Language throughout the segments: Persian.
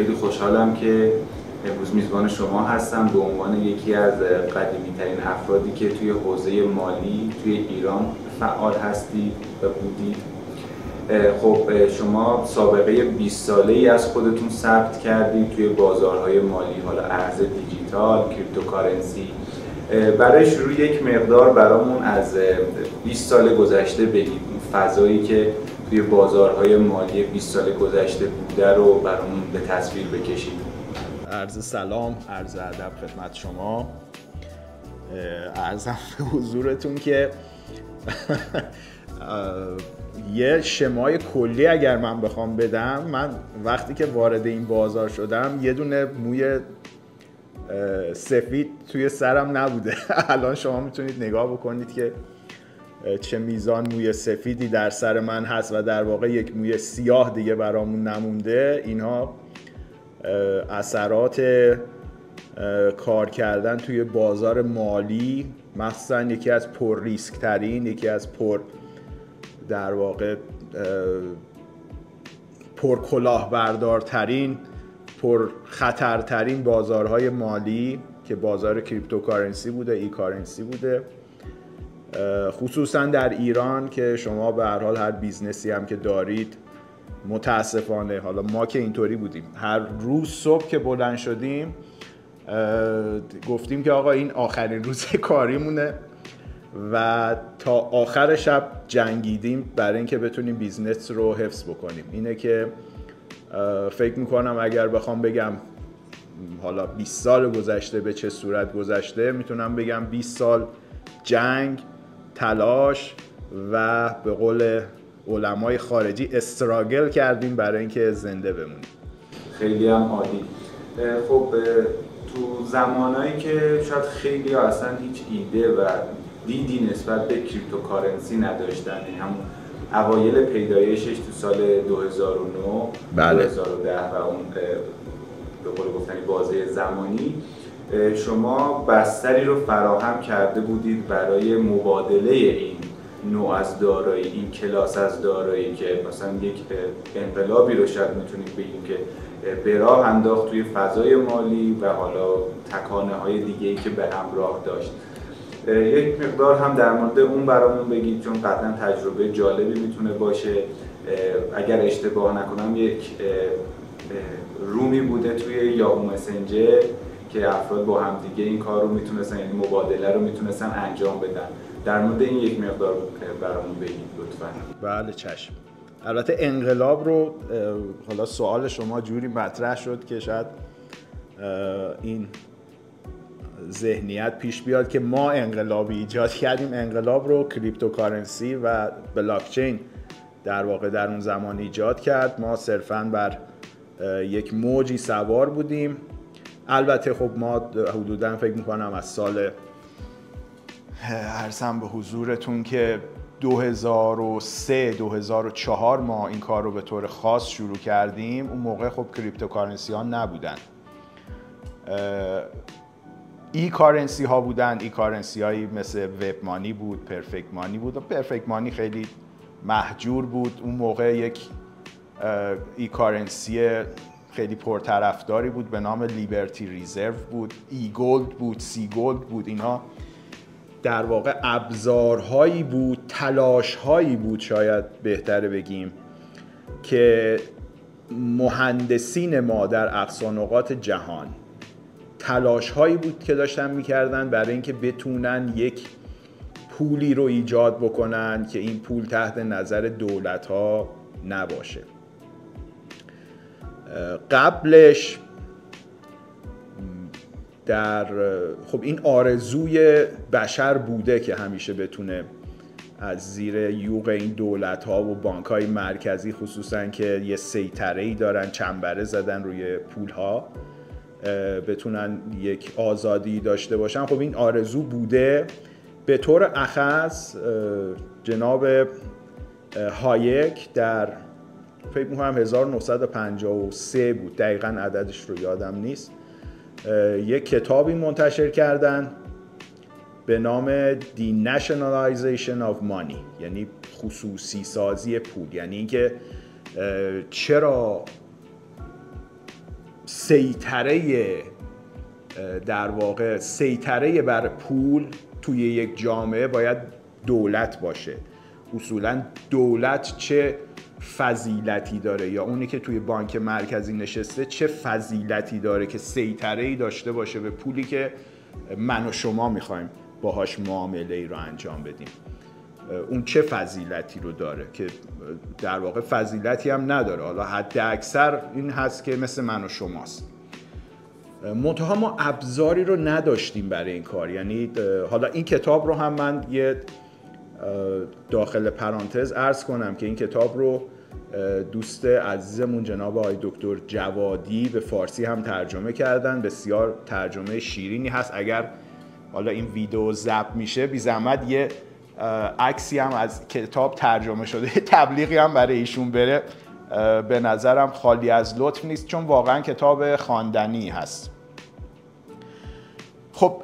خیلی خوشحالم که امروز میزبان شما هستم به عنوان یکی از قدیمی‌ترین افرادی که توی حوزه مالی توی ایران فعال هستید و بودید. خب شما سابقه 20 ساله‌ای از خودتون ثبت کردید توی بازارهای مالی، حالا ارز دیجیتال، کریپتوکارنسی. برای شروع یک مقدار برامون از 20 سال گذشته بگید، اون فضایی که توی بازارهای مالی 20 سال گذشته بوده رو برامون به تصویر بکشید. عرض سلام، عرض ادب خدمت شما. عرضم به حضورتون که یه شمای کلی اگر من بخوام بدم، من وقتی که وارد این بازار شدم یه دونه موی سفید توی سرم نبوده. الان شما میتونید نگاه بکنید که چه میزان موی سفیدی در سر من هست و در واقع یک موی سیاه دیگه برامون نمونده. اینها اثرات کار کردن توی بازار مالی، مثلا یکی از پر ریسک ترین، یکی از در واقع پر کلاهبردارترین، پر خطرترین بازارهای مالی که بازار کریپتوکارنسی بوده، ای کارنسی بوده، خصوصا در ایران که شما به هر حال هر بیزنسی هم که دارید، متاسفانه حالا ما که اینطوری بودیم، هر روز صبح که بلند شدیم گفتیم که آقا این آخرین روز کاریمونه و تا آخر شب جنگیدیم برای اینکه بتونیم بیزنس رو حفظ بکنیم. اینه که فکر میکنم اگر بخوام بگم حالا 20 سال گذشته به چه صورت گذشته، میتونم بگم 20 سال جنگ، تلاش و به قول علمای خارجی استراگل کردیم برای اینکه زنده بمونیم. خیلی هم عالی. خب تو زمانایی که شاید خیلی اصلا هیچ ایده و دیدی نسبت به کریپتوکارنسی نداشتن، همون اوایل پیدایشش تو سال 2009 بله. 2010 و اون به قول گفتنی بازه زمانی، شما بستری رو فراهم کرده بودید برای مبادله این نوع از دارایی، این کلاس از دارایی که مثلا یک انقلابی رو شاید میتونید بگیم که به راه انداخت توی فضای مالی و حالا تکانه‌های دیگه‌ای که به همراه داشت. یک مقدار هم در مورد اون برامون بگید، چون قطعا تجربه جالبی میتونه باشه. اگر اشتباه نکنم یک رومی بوده توی یاهو مسنجر که افراد با هم دیگه این کار رو میتونستن، یعنی مبادله رو میتونستن انجام بدن. در مورد این یک مقدار برامون بگید لطفاً. بله چشم. البته انقلاب رو حالا سوال شما جوری مطرح شد که شاید این ذهنیت پیش بیاد که ما انقلابی ایجاد کردیم. انقلاب رو کریپتوکارنسی و بلاکچین در واقع در اون زمان ایجاد کرد. ما صرفاً بر یک موجی سوار بودیم. البته خب ما حدوداً فکر میکنم از سال عرضم به حضورتون که 2003 2004 ما این کار رو به طور خاص شروع کردیم. اون موقع خب کریپتوکارنسی ها نبودن، ای کارنسی ها بودن. ای کارنسی هایی مثل وب مانی بود، پرفکت مانی بود و پرفکت مانی خیلی محجور بود. اون موقع یک ای کارنسی خیلی پرطرفداری بود به نام لیبرتی ریزرو بود، ای گولد بود، سی گولد بود. اینا در واقع ابزارهایی بود، تلاشهایی بود شاید بهتره بگیم، که مهندسین ما در اقصا نقاط جهان تلاشهایی بود که داشتن میکردن برای اینکه بتونن یک پولی رو ایجاد بکنن که این پول تحت نظر دولت‌ها نباشه. قبلش خب این آرزوی بشر بوده که همیشه بتونه از زیر یوغ این دولت‌ها و بانک‌های مرکزی، خصوصاً که یه سیطره‌ای دارن، چنبره زدن روی پول‌ها، بتونن یک آزادی داشته باشن. خب این آرزو بوده. به طور اخص جناب هایک در فکر می‌کنم 1953 بود، دقیقاً عددش رو یادم نیست، یک کتابی منتشر کردن به نام The Nationalization of Money، یعنی خصوصی سازی پول. یعنی اینکه چرا سیطره بر پول توی یک جامعه باید دولت باشه. اصولاً دولت چه فضیلتی داره، یا اونی که توی بانک مرکزی نشسته چه فضیلتی داره که سیطره‌ای داشته باشه به پولی که من و شما میخوایم باهاش معامله ای رو انجام بدیم. اون چه فضیلتی رو داره که در واقع فضیلتی هم نداره، حالا حد اکثر این هست که مثل من و شماست. منتها ما ابزاری رو نداشتیم برای این کار. یعنی حالا این کتاب رو هم من یه داخل پرانتز عرض کنم که این کتاب رو دوست عزیزمون جناب آقای دکتر جوادی به فارسی هم ترجمه کردن. بسیار ترجمه شیرینی هست. اگر حالا این ویدیو ضبط میشه بی زحمت یه عکسی هم از کتاب ترجمه شده تبلیغی هم برای ایشون بره، به نظرم خالی از لطف نیست، چون واقعا کتاب خواندنی هست. خب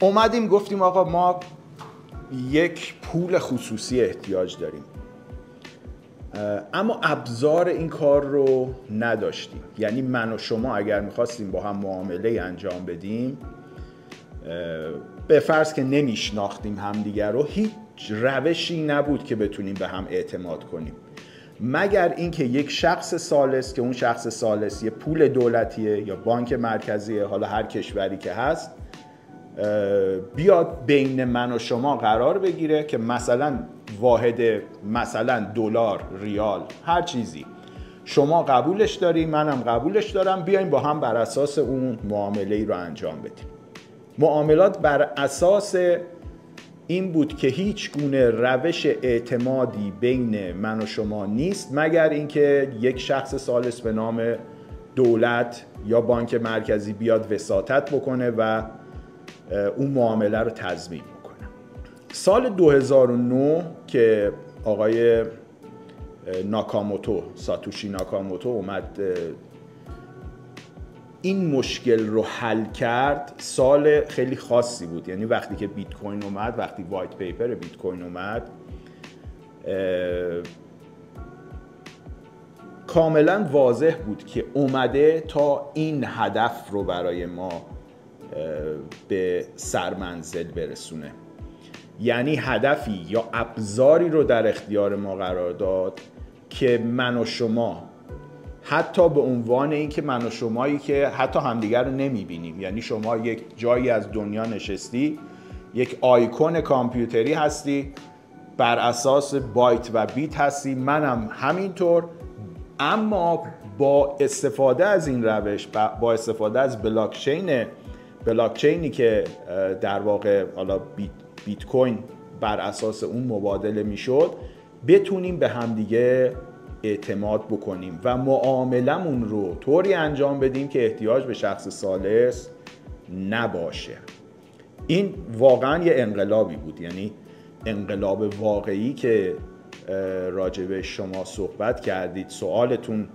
اومدیم گفتیم آقا ما یک پول خصوصی احتیاج داریم، اما ابزار این کار رو نداشتیم. یعنی من و شما اگر میخواستیم با هم معامله انجام بدیم، به فرض که نمیشناختیم همدیگر رو، هیچ روشی نبود که بتونیم به هم اعتماد کنیم، مگر اینکه یک شخص ثالث که اون شخص ثالث یه پول دولتیه یا بانک مرکزیه، حالا هر کشوری که هست، بیاد بین من و شما قرار بگیره که مثلا واحد مثلا دلار، ریال، هر چیزی شما قبولش داری منم قبولش دارم، بیایم با هم بر اساس اون معامله‌ای رو انجام بدیم. معاملات بر اساس این بود که هیچ گونه روش اعتمادی بین من و شما نیست مگر اینکه یک شخص ثالث به نام دولت یا بانک مرکزی بیاد وساطت بکنه و اون معامله رو تضمین بکنه. سال 2009 که آقای ساتوشی ناکاموتو اومد این مشکل رو حل کرد، سال خیلی خاصی بود. یعنی وقتی که بیت کوین اومد، وقتی وایت پیپر بیت کوین اومد، کاملا واضح بود که اومده تا این هدف رو برای ما به سرمنزل برسونه. یعنی هدفی یا ابزاری رو در اختیار ما قرار داد که من و شما، حتی به عنوان این که من و شمایی که حتی همدیگر رو نمیبینیم، یعنی شما یک جایی از دنیا نشستی، یک آیکون کامپیوتری هستی، بر اساس بایت و بیت هستی، منم همینطور، اما با استفاده از این روش، با استفاده از بلاکچینی که در واقع حالا بیت کوین بر اساس اون مبادله میشد، بتونیم به همدیگه اعتماد بکنیم و معاملمون رو طوری انجام بدیم که احتیاج به شخص ثالث نباشه. این واقعا یه انقلابی بود. یعنی انقلاب واقعی که راجبه شما صحبت کردید، سوالتون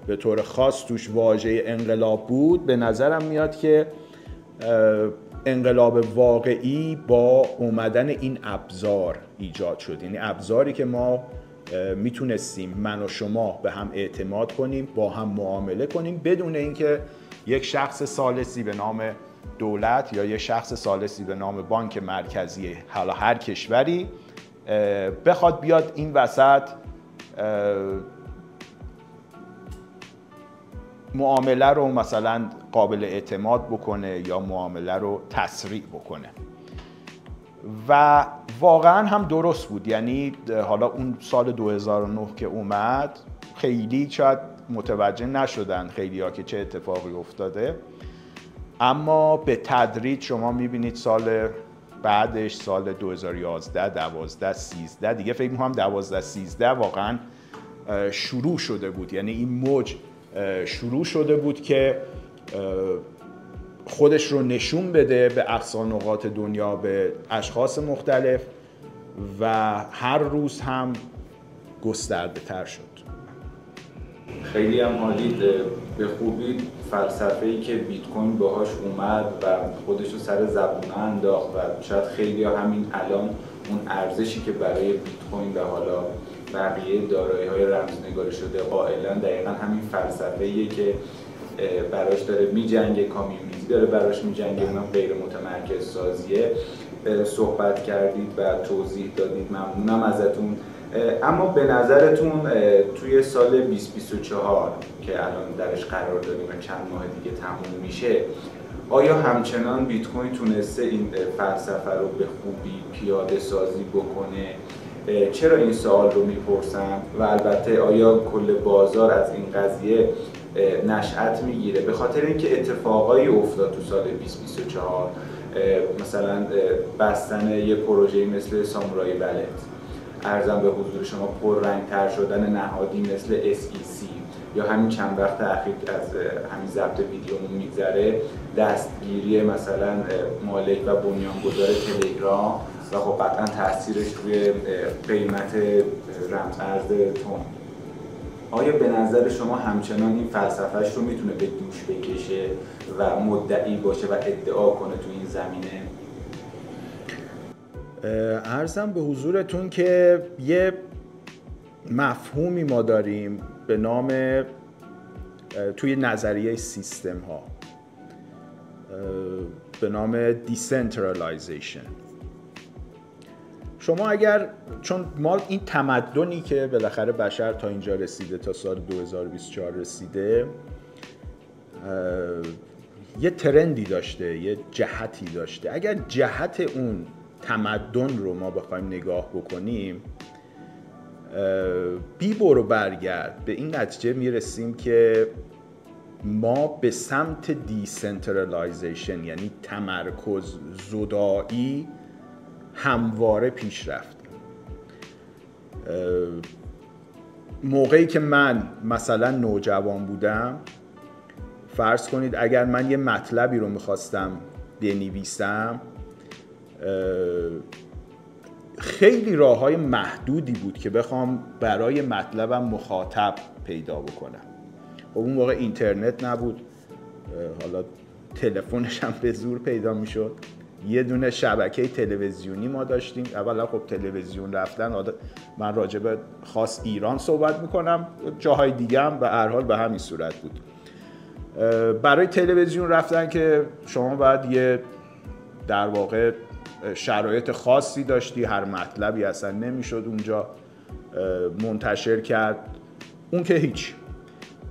به طور خاص توش واژه انقلاب بود، به نظرم میاد که انقلاب واقعی با اومدن این ابزار ایجاد شد. یعنی ابزاری که ما میتونستیم من و شما به هم اعتماد کنیم، با هم معامله کنیم، بدون اینکه یک شخص ثالثی به نام دولت یا یک شخص ثالثی به نام بانک مرکزی حالا هر کشوری بخواد بیاد این وسط معامله رو مثلا قابل اعتماد بکنه یا معامله رو تسریع بکنه. و واقعا هم درست بود. یعنی حالا اون سال 2009 که اومد، خیلی شاید متوجه نشدن خیلی‌ها که چه اتفاقی افتاده، اما به تدریج شما میبینید سال بعدش، سال 2011 12 13 دیگه، فکر می‌کنم 12 13 واقعا شروع شده بود. یعنی این موج شروع شده بود که خودش رو نشون بده به اقصا نقاط دنیا، به اشخاص مختلف، و هر روز هم گسترده تر شد. خیلی هم عالی. به خوبی فلسفه‌ای که بیت کوین باهاش اومد و خودش رو سر زبونه انداخت و شاید خیلی همین الان اون ارزشی که برای بیت کوین و حالا بقیه دارایی‌های رمزنگاری شده قائلن، دقیقاً همین فلسفه‌ایه که براش داره میجنگه، کامیونیتی داره براش میجنگه، اونم غیر متمرکز سازیه صحبت کردید و توضیح دادید، ممنونم ازتون. اما به نظرتون توی سال 2024 که الان درش قرار داریم و چند ماه دیگه تموم میشه، آیا همچنان بیت کوین تونسته این فلسفه رو به خوبی پیاده سازی بکنه؟ چرا این سوال رو میپرسم؟ و البته آیا کل بازار از این قضیه نشأت میگیره؟ به خاطر اینکه اتفاقایی افتاد تو سال 2024، مثلا بستن یه پروژه‌ای مثل سامورای والت، عرضم به حضور شما پررنگ‌تر شدن نهادی مثل SEC، یا همین چند وقت اخیر از همین ضبط ویدیومون میگذره دستگیری مثلا مالک و بنیانگذار تلگرام و خب قطعا تاثیرش روی قیمت رمزارز توم. آیا به نظر شما همچنان این فلسفهش رو میتونه به دوش بکشه و مدعی باشه و ادعا کنه تو این زمینه؟ عرضم به حضورتون که یه مفهومی ما داریم به نام توی نظریه سیستم ها به نام دیسنترالایزیشن. شما اگر چون ما این تمدنی که بالاخره بشر تا اینجا رسیده، تا سال 2024 رسیده، یه ترندی داشته، یه جهتی داشته. اگر جهت اون تمدن رو ما بخوایم نگاه بکنیم، بی برو برگرد به این نتیجه میرسیم که ما به سمت دیسنترالایزیشن، یعنی تمرکز زدایی، همواره پیش رفتیم. موقعی که من مثلا نوجوان بودم، فرض کنید اگر من یه مطلبی رو میخواستم بنویسم، خیلی راه‌های محدودی بود که بخوام برای مطلبم مخاطب پیدا بکنم. خب اون موقع اینترنت نبود، حالا تلفنش هم به زور پیدا میشد. یه دونه شبکه تلویزیونی ما داشتیم. اولا خب تلویزیون رفتن، من راجع به خاص ایران صحبت میکنم، جاهای دیگه هم به هر حال به همین صورت بود. برای تلویزیون رفتن که شما باید یه در واقع شرایط خاصی داشتی، هر مطلبی اصلا نمیشد اونجا منتشر کرد. اون که هیچ.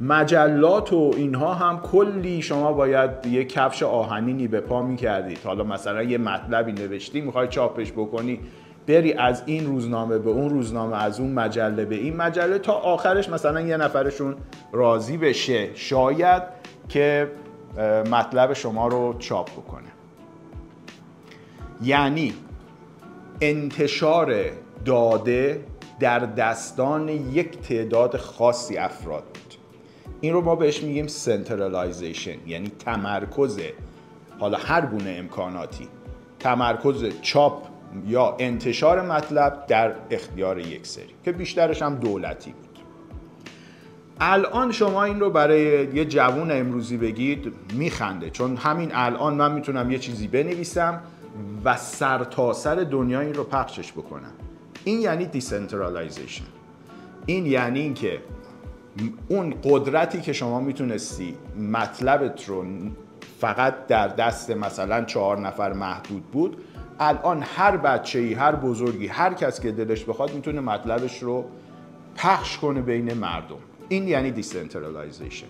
مجلات و اینها هم کلی شما باید یه کفش آهنینی به پا میکردید. حالا مثلا یه مطلبی نوشتی میخوای چاپش بکنی، بری از این روزنامه به اون روزنامه، از اون مجله به این مجله، تا آخرش مثلا یه نفرشون راضی بشه شاید که مطلب شما رو چاپ بکنه. یعنی انتشار داده در دستان یک تعداد خاصی افراد بود. این رو ما بهش میگیم سنترالایزیشن، یعنی تمرکز، حالا هر گونه امکاناتی، تمرکز چاپ یا انتشار مطلب در اختیار یک سری که بیشترش هم دولتی بود. الان شما این رو برای یه جوون امروزی بگید میخنده، چون همین الان من میتونم یه چیزی بنویسم و سرتاسر دنیا این رو پخشش بکنم. این یعنی دیسنترالایزیشن. این یعنی این که اون قدرتی که شما میتونستی مطلبت رو فقط در دست مثلا 4 نفر محدود بود، الان هر بچه‌ای، هر بزرگی، هر کس که دلش بخواد میتونه مطلبش رو پخش کنه بین مردم. این یعنی دیسنترالایزیشن.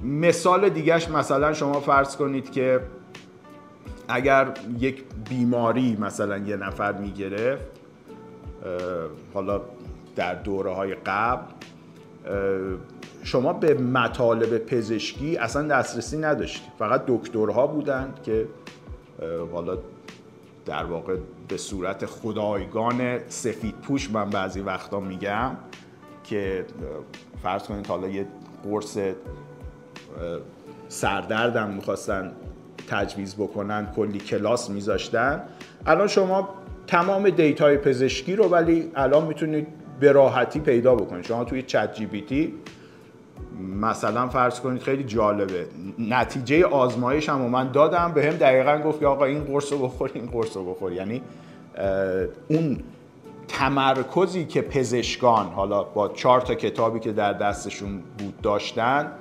مثال دیگهش مثلا شما فرض کنید که اگر یک بیماری مثلا یه نفر میگرفت، حالا در دوره‌های قبل شما به مطالب پزشکی اصلا دسترسی نداشتید، فقط دکترها بودند که حالا در واقع به صورت خدایگان سفیدپوش من بعضی وقتا میگم که فرض کنید حالا یه قرص سردردم میخواستن تجویز بکنن، کلی کلاس میذاشتن. الان شما تمام دیتای پزشکی رو ولی الان میتونید به راحتی پیدا بکنید. شما توی چت جی پی تی مثلا فرض کنید، خیلی جالبه، نتیجه آزمایش هم من دادم، به هم دقیقاً گفت که آقا این قرص رو بخور، این قرص رو بخور. یعنی اون تمرکزی که پزشکان حالا با 4 تا کتابی که در دستشون بود داشتن،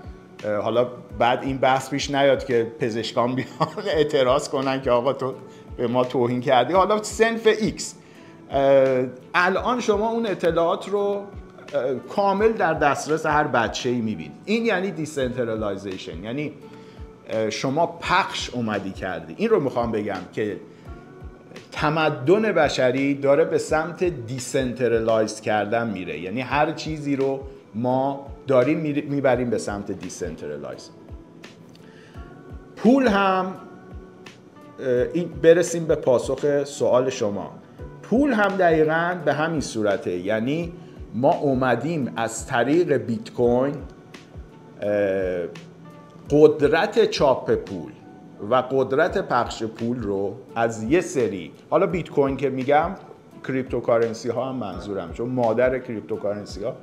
حالا بعد این بحث پیش نیاد که پزشکان بیان اعتراض کنن که آقا تو به ما توهین کردی. حالا صنف X الان شما اون اطلاعات رو کامل در دسترس هر بچه‌ای می‌بینید. این یعنی دیسنترالایزیشن، یعنی شما پخش اومدی کردی. این رو میخوام بگم که تمدن بشری داره به سمت دیسنترالایز کردن میره، یعنی هر چیزی رو ما داریم میبریم به سمت دیسنترالایز. پول هم برسیم به پاسخ سوال شما. پول هم دقیقاً به همین صورته، یعنی ما اومدیم از طریق بیت کوین قدرت چاپ پول و قدرت پخش پول رو از یه سری، حالا بیت کوین که میگم کریپتوکارنسی ها هم منظورم، چون مادر کریپتوکارنسی ها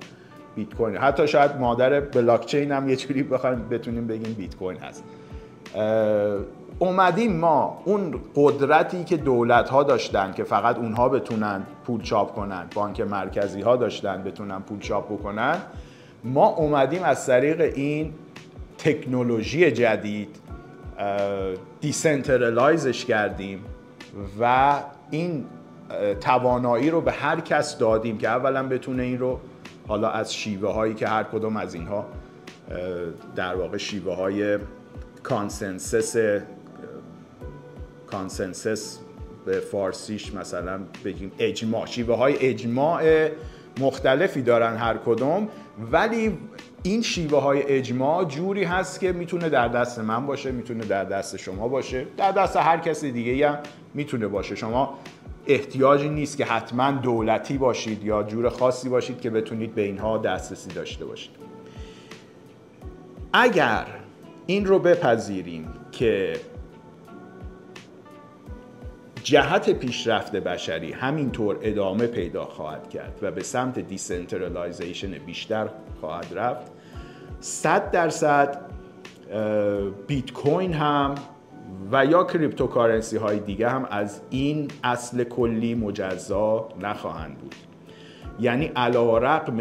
بیت کوین، حتی شاید مادر بلاک چین هم یه جوری بتونیم بگیم بیت کوین هست. اومدیم ما اون قدرتی که دولت ها داشتن که فقط اونها بتونن پول چاپ کنن، بانک مرکزی ها داشتن بتونن پول چاپ بکنن، ما اومدیم از طریق این تکنولوژی جدید دیسنترالایزش کردیم و این توانایی رو به هر کس دادیم که اولا بتونه این رو، حالا از شیوه هایی که هر کدوم از اینها در واقع شیوه های کانسنسس به فارسیش مثلا بگیم اجماع، شیوه های اجماع مختلفی دارن هر کدوم، ولی این شیوه های اجماع جوری هست که میتونه در دست من باشه، میتونه در دست شما باشه، در دست هر کس دیگه هم میتونه باشه. شما احتیاجی نیست که حتما دولتی باشید یا جور خاصی باشید که بتونید به اینها دسترسی داشته باشید. اگر این رو بپذیریم که جهت پیشرفت بشری همینطور ادامه پیدا خواهد کرد و به سمت دیسنترالایزیشن بیشتر خواهد رفت، 100% بیت کوین هم و یا کریپتوکارنسی های دیگه هم از این اصل کلی مجزا نخواهند بود. یعنی علی‌رغم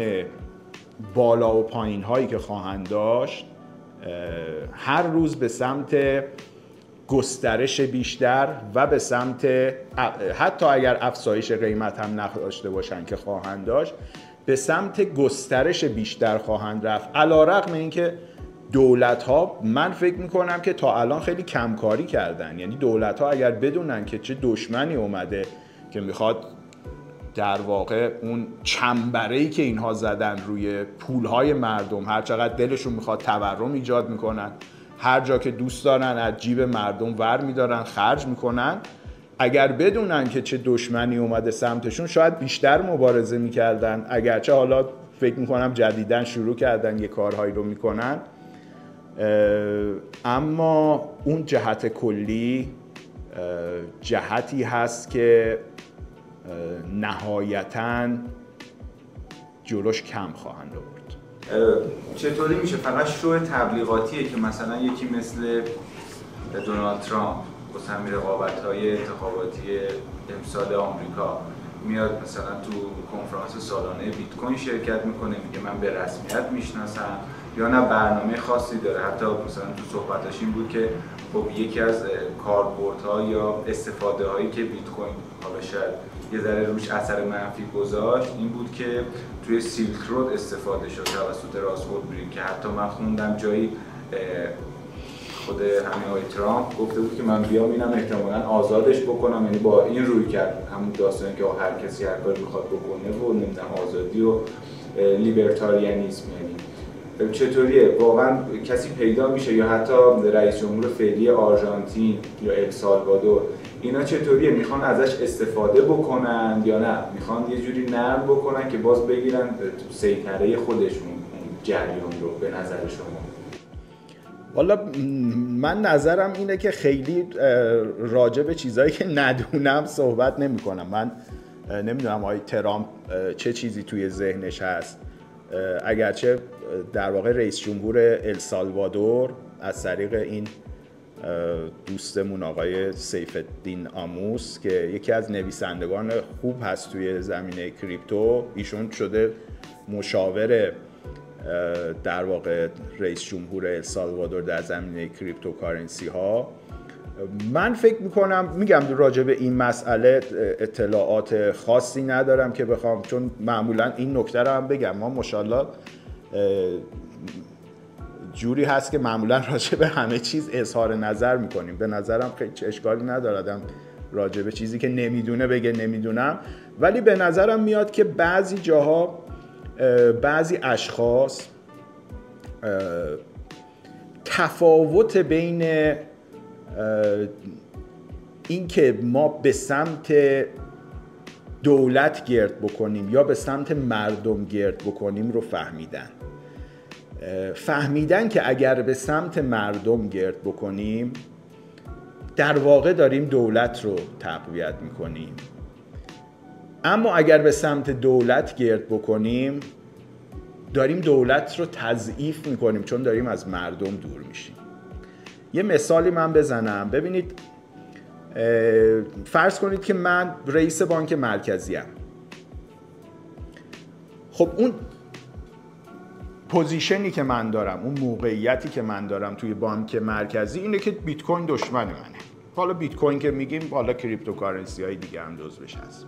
بالا و پایین هایی که خواهند داشت، هر روز به سمت گسترش بیشتر و به سمت حتی اگر افزایش قیمت هم نداشته باشن که خواهند داشت، به سمت گسترش بیشتر خواهند رفت. علی‌رغم اینکه دولت ها، من فکر میکنم که تا الان خیلی کمکاری کردن، یعنی دولت ها اگر بدونن که چه دشمنی اومده که میخواد در واقع اون چنبره‌ای که اینها زدن روی پولهای مردم، هر چقدر دلشون میخواد تورم ایجاد میکنن، هر جا که دوست دارن از جیب مردم ور میدارن خرج میکنن، اگر بدونن که چه دشمنی اومده سمتشون شاید بیشتر مبارزه میکردن. اگرچه حالا فکر میکنم جدیدن شروع کردن یه کارهایی رو میکنن، اما اون جهت کلی جهتی هست که نهایتاً جلوش کم خواهند آورد. چطوری میشه فقط شو تبلیغاتیه که مثلا یکی مثل دونالد ترامپ واسه همین رقابت‌های انتخاباتی امسال آمریکا میاد مثلا تو کنفرانس سالانه بیت کوین شرکت میکنه، میگه من به رسمیت میشناسم، یا نه برنامه خاصی داره؟ حتی مثلا تو صحبتاش این بود که خب یکی از کاربردها یا استفاده هایی که بیت کوین حالا شاید یه ذره روش اثر منفی گذاشت این بود که توی سیلک رود استفاده شد توسط راسموند، که حتی من خوندم جایی خود همین آقای ترامپ گفته بود که من بیام اینم احتمالاً آزادش بکنم، یعنی با این روی کرد همون داستانی که هر کسی هر کاری میخواد بکنه و نمیدونم آزادی و لیبرتاریانیسم. یعنی چطوریه واقعا کسی پیدا میشه، یا حتی رئیس جمهور فعلی آرژانتین یا السالوادور، اینا چطوریه؟ میخوان ازش استفاده بکنن یا نه میخوان یه جوری نرم بکنن که باز بگیرن تو سیطره خودشون جریان رو؟ به نظر شما؟ والا من نظرم اینه که خیلی راجع به چیزایی که ندونم صحبت نمی کنم. من نمیدونم آقای ترامپ چه چیزی توی ذهنش هست، اگرچه در واقع رئیس جمهور السالوادور از طریق این دوستمون آقای سیف الدین آموس که یکی از نویسندگان خوب هست توی زمینه کریپتو، ایشون شده مشاور در واقع رئیس جمهور السالوادور در زمینه کریپتوکارنسی ها. من فکر میکنم، میگم راجع به این مسئله اطلاعات خاصی ندارم که بخوام، چون معمولا این نکته رو هم بگم، ما ماشاءالله جوری هست که معمولا راجع به همه چیز اظهار نظر میکنیم. به نظرم خیلی اشکالی نداره آدم راجع به چیزی که نمیدونه بگه نمیدونم، ولی به نظرم میاد که بعضی جاها بعضی اشخاص تفاوت بین این که ما به سمت دولت گرد بکنیم یا به سمت مردم گرد بکنیم رو فهمیدن که اگر به سمت مردم گرد بکنیم در واقع داریم دولت رو تقویت میکنیم، اما اگر به سمت دولت گرد بکنیم داریم دولت رو تضعیف میکنیم، چون داریم از مردم دور میشیم. یه مثالی من بزنم. ببینید، فرض کنید که من رئیس بانک مرکزی ام. خب اون پوزیشنی که من دارم، اون موقعیتی که من دارم توی بانک مرکزی اینه که بیت کوین دشمن منه. حالا بیت کوین که میگیم، حالا کریپتوکارنسی های دیگه هم جزوش هست.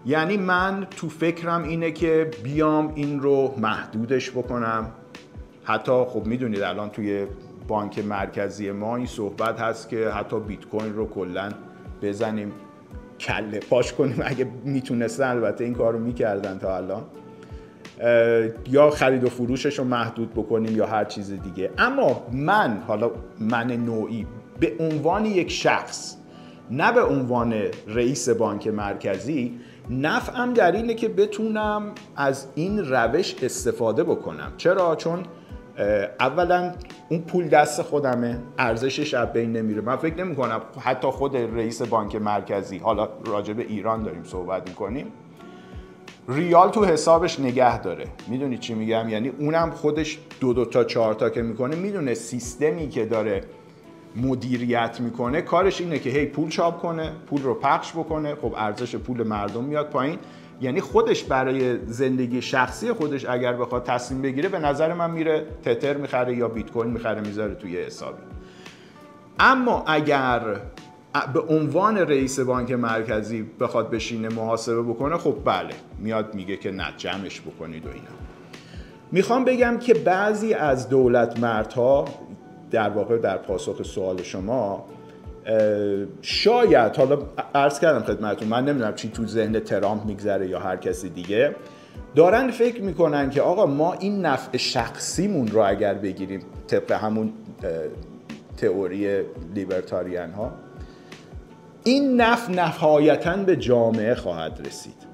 یعنی من تو فکرم اینه که بیام این رو محدودش بکنم. حتی خب میدونید الان توی بانک مرکزی ما این صحبت هست که حتی بیت کوین رو کلا بزنیم کله پاش کنیم، اگه میتونستن البته این کار رو میکردن تا الان، یا خرید و فروشش رو محدود بکنیم یا هر چیز دیگه. اما من نوعی به عنوان یک شخص، نه به عنوان رئیس بانک مرکزی، نفعم در اینه که بتونم از این روش استفاده بکنم. چرا؟ چون اولا اون پول دست خودمه، ارزشش از بین نمیره. من فکر نمی کنم حتی خود رئیس بانک مرکزی، حالا راجع به ایران داریم صحبت میکنیم، ریال تو حسابش نگه داره. میدونی چی میگم؟ یعنی اونم خودش 2 تا 4 تا که میکنه، میدونه سیستمی که داره مدیریت میکنه کارش اینه که هی پول چاپ کنه، پول رو پخش بکنه. خب ارزش پول مردم میاد پایین. یعنی خودش برای زندگی شخصی خودش اگر بخواد تصمیم بگیره، به نظر من میره تتر میخره یا بیت کوین میخره میذاره توی حسابی. اما اگر به عنوان رئیس بانک مرکزی بخواد بشینه محاسبه بکنه، خب بله میاد میگه که نه جمعش بکنید و اینا. میخوام بگم که بعضی از دولت مردها، در واقع در پاسخ سوال شما، شاید، حالا عرض کردم خدمتتون، من نمیدونم چی تو ذهن ترامپ میگذره یا هر کسی دیگه، دارن فکر میکنن که آقا ما این نفع شخصیمون رو اگر بگیریم طبق همون تئوری لیبرتاریان ها، این نفع نهایتاً به جامعه خواهد رسید.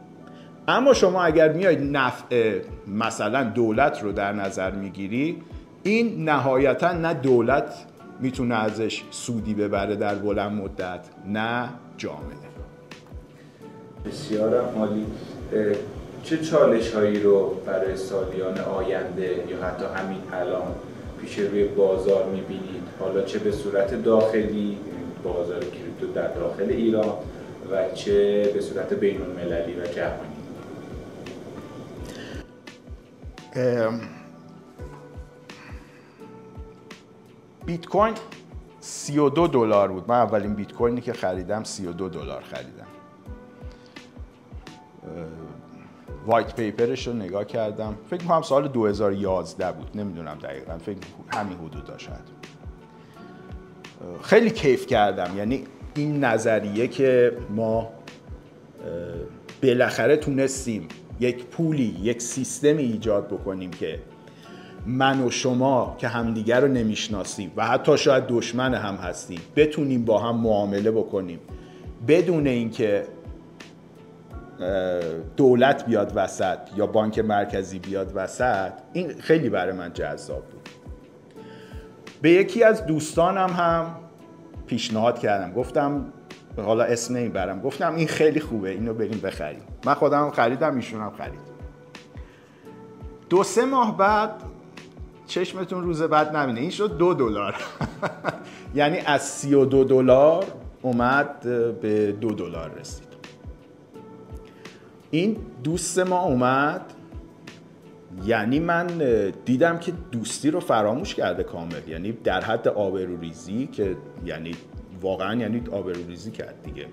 اما شما اگر میایید نفع مثلا دولت رو در نظر میگیری، این نهایتاً نه دولت میتونه ازش سودی ببره در بلند مدت، نه جامعه. بسیار عالی. چه چالش هایی رو برای سالیان آینده یا حتی همین الان پیش روی بازار میبینید؟ حالا چه به صورت داخلی، بازار کریپتو در داخل ایران، و چه به صورت بین المللی و جهانی؟ بیت کوین $32 بود. من اولین بیت کوینی که خریدم $32 خریدم. وایت پیپرش رو نگاه کردم، فکر می‌کنم سال 2011 بود، نمیدونم دقیقاً، فکر همین حدودا شاید. خیلی کیف کردم. یعنی این نظریه که ما بالاخره تونستیم یک پولی، یک سیستمی ایجاد بکنیم که من و شما که همدیگر رو نمیشناسیم و حتی شاید دشمن هم هستیم بتونیم با هم معامله بکنیم بدون اینکه دولت بیاد وسط یا بانک مرکزی بیاد وسط. این خیلی برای من جذاب بود. به یکی از دوستانم هم پیشنهاد کردم، گفتم حالا اسم نمیبرم، گفتم این خیلی خوبه، اینو بریم بخریم. من خودم خریدم، ایشون هم خرید. 2-3 ماه بعد، چشمتون روز بعد نبینه، این شد $2. یعنی از $32 اومد به $2 رسید. این دوست ما اومد یعنی من دیدم که دوستی رو فراموش کرده کامل، یعنی در حد آبروریزی که یعنی واقعا یعنی آبروریزی کرد دیگه،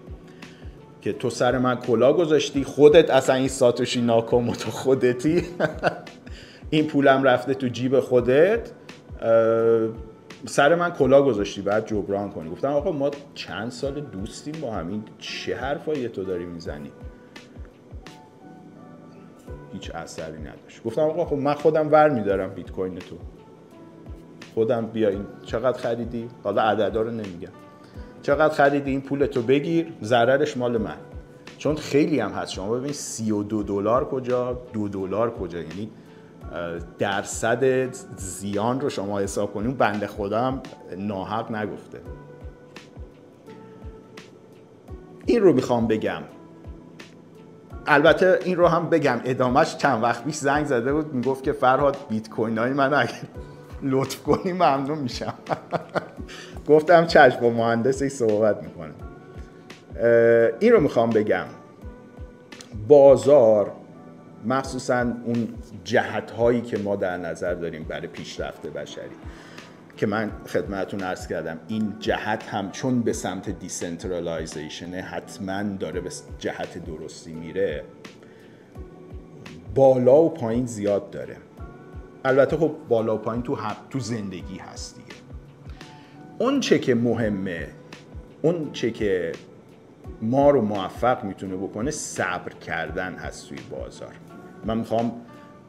که تو سر من کلاه گذاشتی، خودت اصلا این ساتوشی ناکاموتو خودتی این پولم رفته تو جیب خودت، سر من کلاه گذاشتی بعد جبران کنی. گفتم آقا ما چند سال دوستیم با همین، چه حرفایی تو داری میزنی؟ هیچ اثری نداشت. گفتم آقا خب من خودم ور میدارم بیت کوین تو، خودم بیا این چقدر خریدی، حالا عددا رو نمیگم، چقدر خریدی این پولتو بگیر، ضررش مال من. چون خیلی هم هست، شما ببین $32 کجا، $2 کجا، یعنی درصد زیان رو شما حساب کنیم. بنده خدا هم ناحق نگفته. این رو میخوام بگم. البته این رو هم بگم ادامهش چند وقت پیش زنگ زده بود میگفت که فرهاد بیت کوین های من اگه لطف کنی ممنون میشم. گفتم چشم، با مهندسی صحبت میکنم. این رو میخوام بگم، بازار مخصوصا اون جهت هایی که ما در نظر داریم برای پیشرفت بشری که من خدمتتون عرض کردم، این جهت هم چون به سمت دیسنترالایزیشن حتما داره به جهت درستی میره، بالا و پایین زیاد داره. البته خب بالا و پایین تو زندگی هست دیگه. اون چه که مهمه، اون چه که ما رو موفق میتونه بکنه، صبر کردن هست توی بازار. من میخوام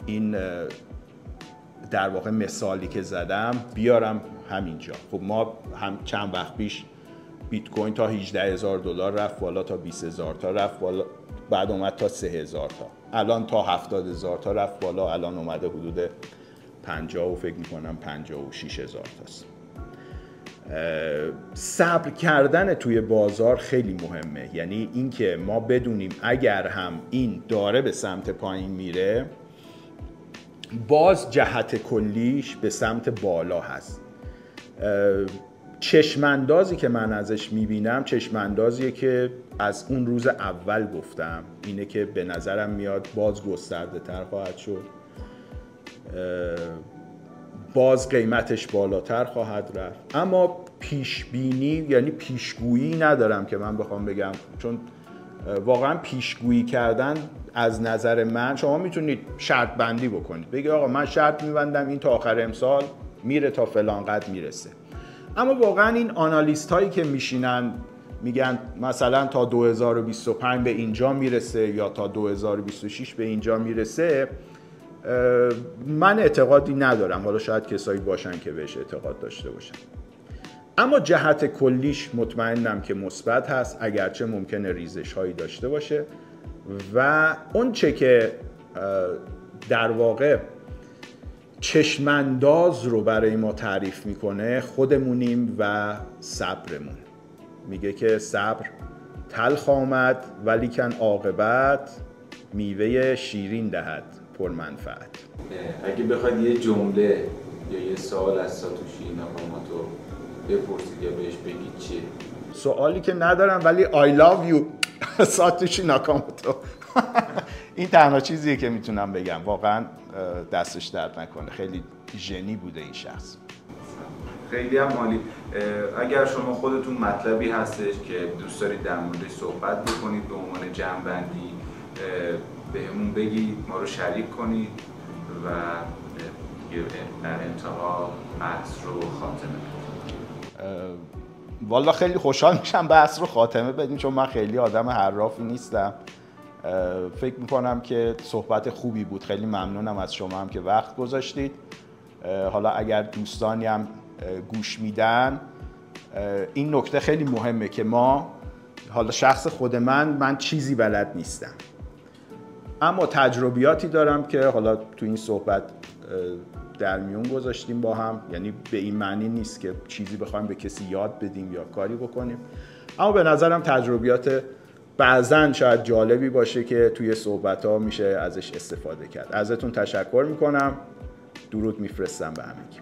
این در واقع مثالی که زدم بیارم همینجا. خب ما هم چند وقت پیش بیت کوین تا $18,000 رفت بالا، تا 20,000 تا رفت بالا، بعد اومد تا 3,000 تا، الان تا 70,000 تا رفت بالا، الان اومده حدود 50 و فکر میکنم 56,000 تاست. صبر کردن توی بازار خیلی مهمه، یعنی اینکه ما بدونیم اگر هم این داره به سمت پایین میره، باز جهت کلیش به سمت بالا هست. چشماندازی که من ازش میبینم چشماندازیه که از اون روز اول گفتم، اینه که به نظرم میاد باز گسترده تر خواهد شد، باز قیمتش بالاتر خواهد رفت. اما پیش بینی یعنی پیشگویی ندارم که من بخوام بگم، چون واقعا پیشگویی کردن از نظر من، شما میتونید شرط بندی بکنید، بگید آقا من شرط میبندم این تا آخر امسال میره تا فلان قد میرسه. اما واقعا این آنالیست هایی که میشینن میگن مثلا تا 2025 به اینجا میرسه یا تا 2026 به اینجا میرسه، من اعتقادی ندارم. حالا شاید کسایی باشن که بهش اعتقاد داشته باشن، اما جهت کلیش مطمئنم که مثبت هست، اگرچه ممکنه ریزش هایی داشته باشه. و اون چه که در واقع چشمانداز رو برای ما تعریف میکنه خودمونیم و صبرمون. میگه که صبر تلخ آمد ولیکن عاقبت میوه شیرین دهد پر منفعت. اگه بخواید یه جمله یا یه سوال از ساتوشی ناکاموتو بپرسید یا بهش بگید چیه؟ سوالی که ندارم ولی I love you ساتوشی ناکاموتو. این تنها چیزیه که میتونم بگم. واقعا دستش درد نکنه، خیلی ژنی بوده این شخص. خیلی هم عالی. اگر شما خودتون مطلبی هستش که دوست دارید در موردش صحبت بکنید به عنوان جمع‌بندی بهمون بگید، ما رو شریک کنید و در انتها بحث رو خاتمه بدیم. والا خیلی خوشحال میشم بحث رو خاتمه بدیم، چون من خیلی آدم حرافی نیستم. فکر میکنم که صحبت خوبی بود. خیلی ممنونم از شما هم که وقت گذاشتید. حالا اگر دوستانی هم گوش میدن، این نکته خیلی مهمه که ما، حالا شخص خود من چیزی بلد نیستم، اما تجربیاتی دارم که حالا تو این صحبت در میون گذاشتیم با هم. یعنی به این معنی نیست که چیزی بخوایم به کسی یاد بدیم یا کاری بکنیم، اما به نظرم تجربیات بعضن شاید جالبی باشه که توی صحبت‌ها میشه ازش استفاده کرد. ازتون تشکر میکنم. درود میفرستم به همگی.